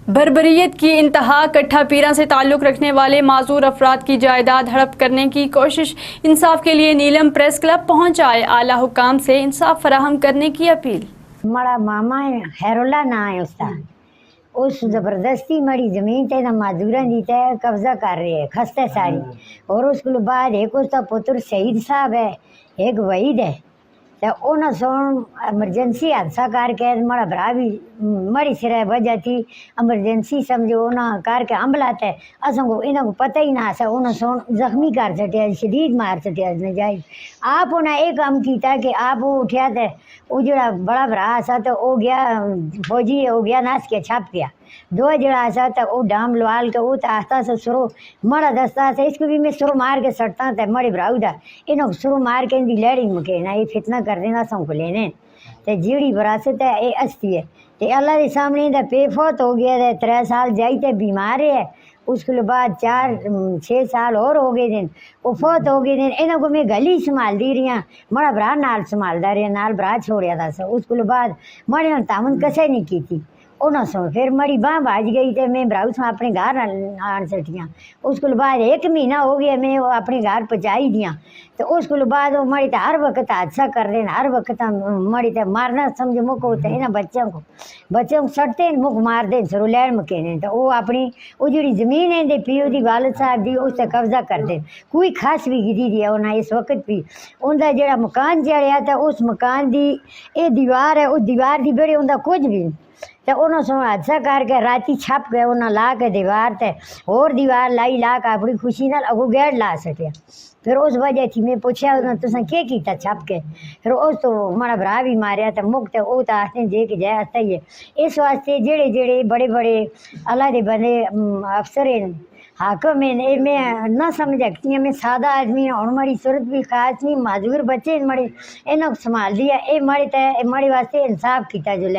बर्बरियत की इंतहा। कट्ठा पीरा से ताल्लुक़ रखने वाले माजूर अफराद की जायदाद हड़प करने की कोशिश। इंसाफ के लिए नीलम प्रेस क्लब पहुंचाए। आला हुकाम से इंसाफ फराहम करने की अपील। हमारा मामा है खैरुल्ला ना है उसका, उस जबरदस्ती मड़ी जमीन ते ना माजूरा दी ते कब्जा कर रहे है खस्ते सारी। और उसके बाद एक उसका पुत्र शहीद साहब है, एक वहीद है। तो उन्हें सोन एमरजेंसी हादसा करके माड़ा भरा भी मड़ी सिर वजह थी। एमरजेंसी समझो उन्हें करके अम्बलाते असों को इन्हों को पता ही ना सा। उन्हें सोन जख्मी कर सटिया, शदीद मार सटिया नजायज। आप उन्हें एक काम किया कि आप वो उठिया थे वो जड़ा बड़ा भरा सा तो वो गया फौजी हो गया नाच के छाप गया। दो जड़ा सा तो वो डाम लवाल के वो आस्ता से सुरो मड़ा दस्ता से इसको भी मैं सुरो मार के सटता था मड़ी भराऊदा इन्हों सुरो मार के इनकी लड़ी मुके ना ये फितना कर देना सौ को लेने ते जीड़ी विरासत है ये अस्ती है। ते अल्लाह के सामने दा पेफौत हो गया है, 3 साल जाइते बीमार है। उसके बाद 4-6 साल और हो गए दिन वो फौत हो गए दिन। इन्हों को मैं गली संभाल दी रही हाँ, मड़ा भरा नाल संभालदा रहा, नाल भरा छोड़िया था सा। उसके बाद मड़ी ने तामन कसे नहीं की थी उन्होंने सो फिर मड़ी बाँह बाज गई तो मैं भराऊ से अपने घर आन सटियाँ। उसके बाद 1 महीना हो गया मैं वो अपने घर पहुँचाई दियाँ। तो उसके बाद वो मड़ी तो हर वक्त हादसा कर देना, हर वक्त मड़ी तो मारना समझो मुख होता है ना बच्चों को सटते मुख मार दें सरो लैन मुके ने। तो वो अपनी वो जी जमीन है पियो की वालद साहब की उस पर कब्जा कर दें। कोई खास भी गिरी दी है उन्हें इस वक्त भी उनका जो मकान चढ़िया था उस मकान की ये दीवार है उस दीवार की बड़ी उनका कुछ भी तो उन्होंने सो हादसा करके राती छप गए उन्हें ला के दीवार ते और दीवार लाई ला के अपनी खुशी नाल अगो गैर ला सकिया। फिर उस वजह थी मैं पूछा उन्होंने तुसें क्या किया छप के। फिर उस तो हमारा भरा भी मारिया तो मुक्त वो तो आखते जे कि जय आता ही है। इस वास्ते जेड़े जेड़े बड़े बड़े अल्लाह के बंदे अफसर हैं हाकम है मैं ना समझ सकती मैं सादा आदमी हूँ मड़ी सूरत भी खास नहीं माजूर बच्चे मड़े इन्हों संभाल दिया ये मड़े तो मड़े वास्ते इंसाफ किया जो